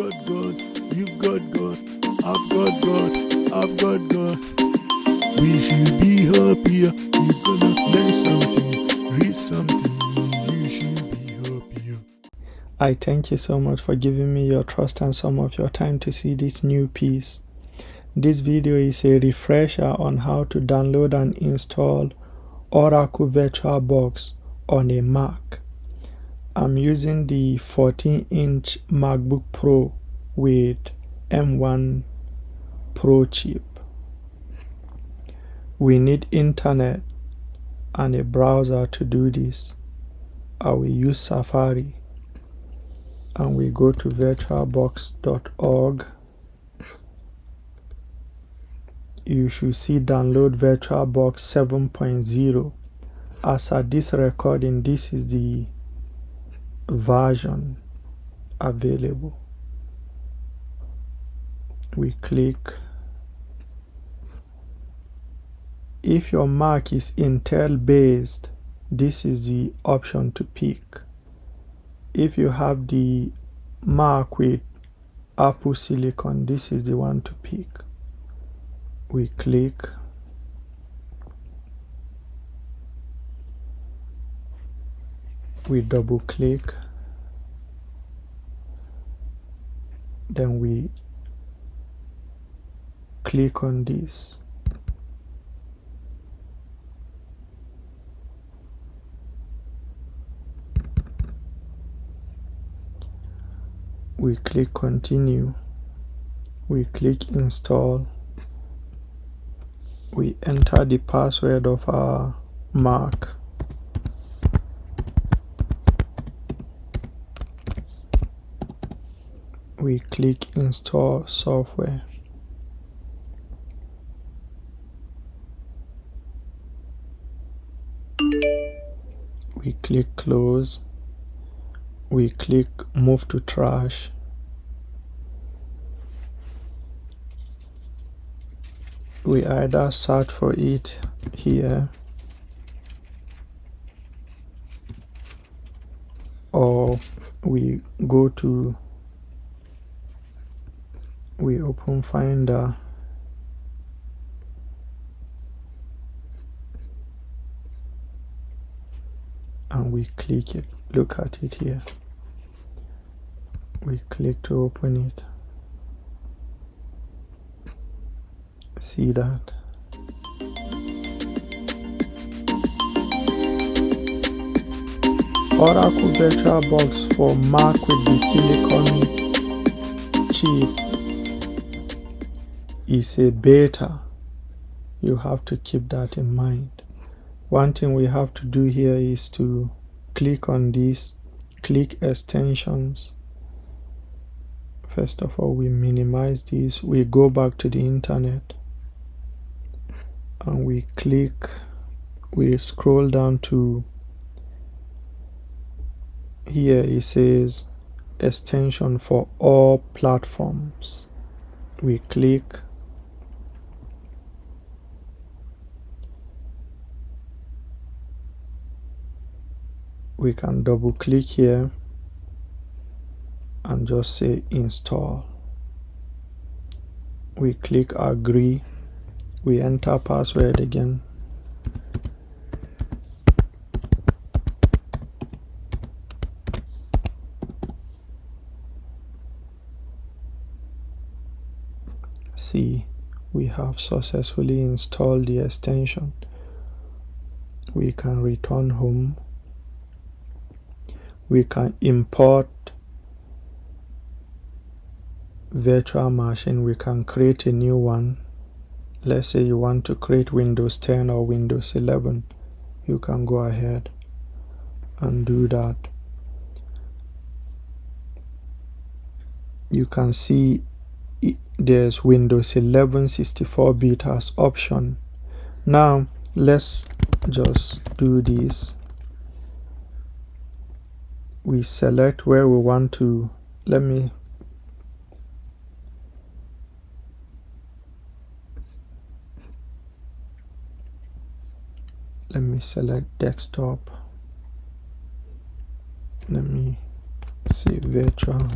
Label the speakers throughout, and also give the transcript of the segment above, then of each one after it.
Speaker 1: got God, you've got God, I've got God, I've got God. We should be happier. You're gonna learn something, read something. You should be happier. I thank you so much for giving me your trust and some of your time to see this new piece. This video is a refresher on how to download and install Oracle VirtualBox on a Mac. I'm using the 14-inch MacBook Pro with M1 Pro chip. We need internet and a browser to do this. I will use Safari, and we go to virtualbox.org. You should see download VirtualBox 7.0. As at this recording, this is the version available. We click. If your Mac is Intel based, this is the option to pick. If you have the Mac with Apple Silicon, this is the one to pick. We click. We double click. Then we click on this. We click continue. We click install. We enter the password of our Mac. We click install software. We click close. We click move to trash. We either search for it here or we open Finder and we click it. Look at it here. We click to open it. See that? Oracle VirtualBox for Mac with the Silicon chip is a beta. You have to keep that in mind. One thing we have to do here is to click on this, click extensions. First of all, we minimize this. We go back to the internet and we scroll down to here. It says extension for all platforms. We click. We can double click here and just say install. We click agree. We enter password again. See, we have successfully installed the extension. We can return home. We can import virtual machine. We can create a new one. Let's say you want to create Windows 10 or Windows 11. You can go ahead and do that. You can see there's Windows 11 64-bit as option. Now let's just do this. We select where we want to. Let me select desktop. Let me say virtual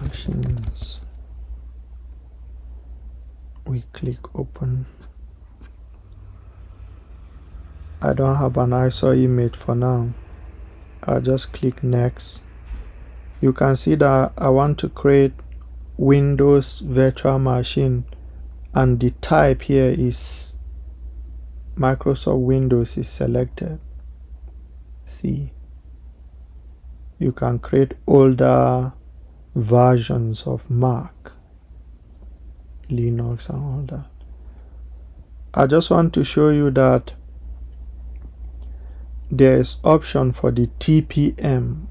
Speaker 2: machines. We click open. I don't have an ISO image for now. I'll just click next. You can see that I want to create Windows virtual machine, and the type here is Microsoft Windows is selected. See, you can create older versions of Mac, Linux and all that. I just want to show you that there is option for the TPM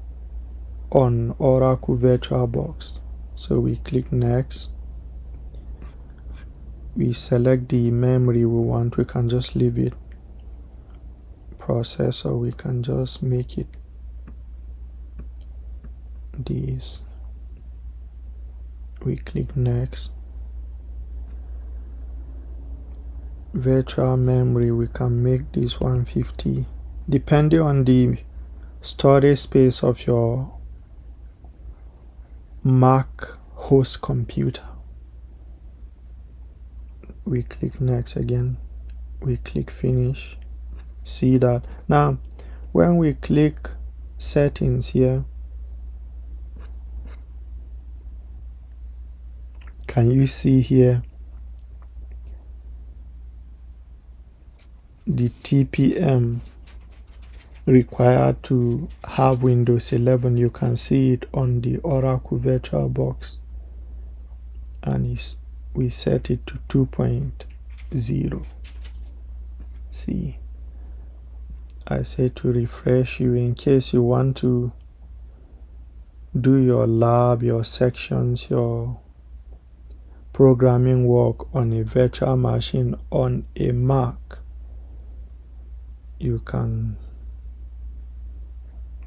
Speaker 2: on Oracle VirtualBox. So we click next. We select the memory we want. We can just leave it. Processor, we can just make it this. We click next. Virtual memory, we can make this 150 depending on the storage space of your Mac host computer. We click next again. We click finish. See that now when we click settings here, can you see here the TPM required to have Windows 11? You can see it on the Oracle VirtualBox, and we set it to 2.0. See, I say to refresh you in case you want to do your lab, your sections, your programming work on a virtual machine on a Mac. You can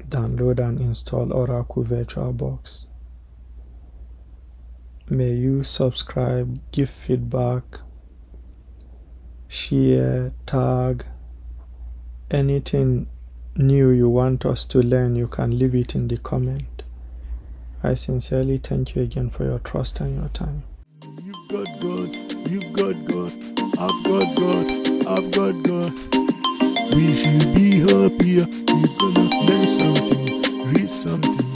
Speaker 2: download and install Oracle VirtualBox. May you subscribe, give feedback, share, tag, anything new you want us to learn, you can leave it in the comment. I sincerely thank you again for your trust and your time.
Speaker 1: You've got God, you've got God, I've got God, I've got God. We should be happier. We're gonna learn something, read something.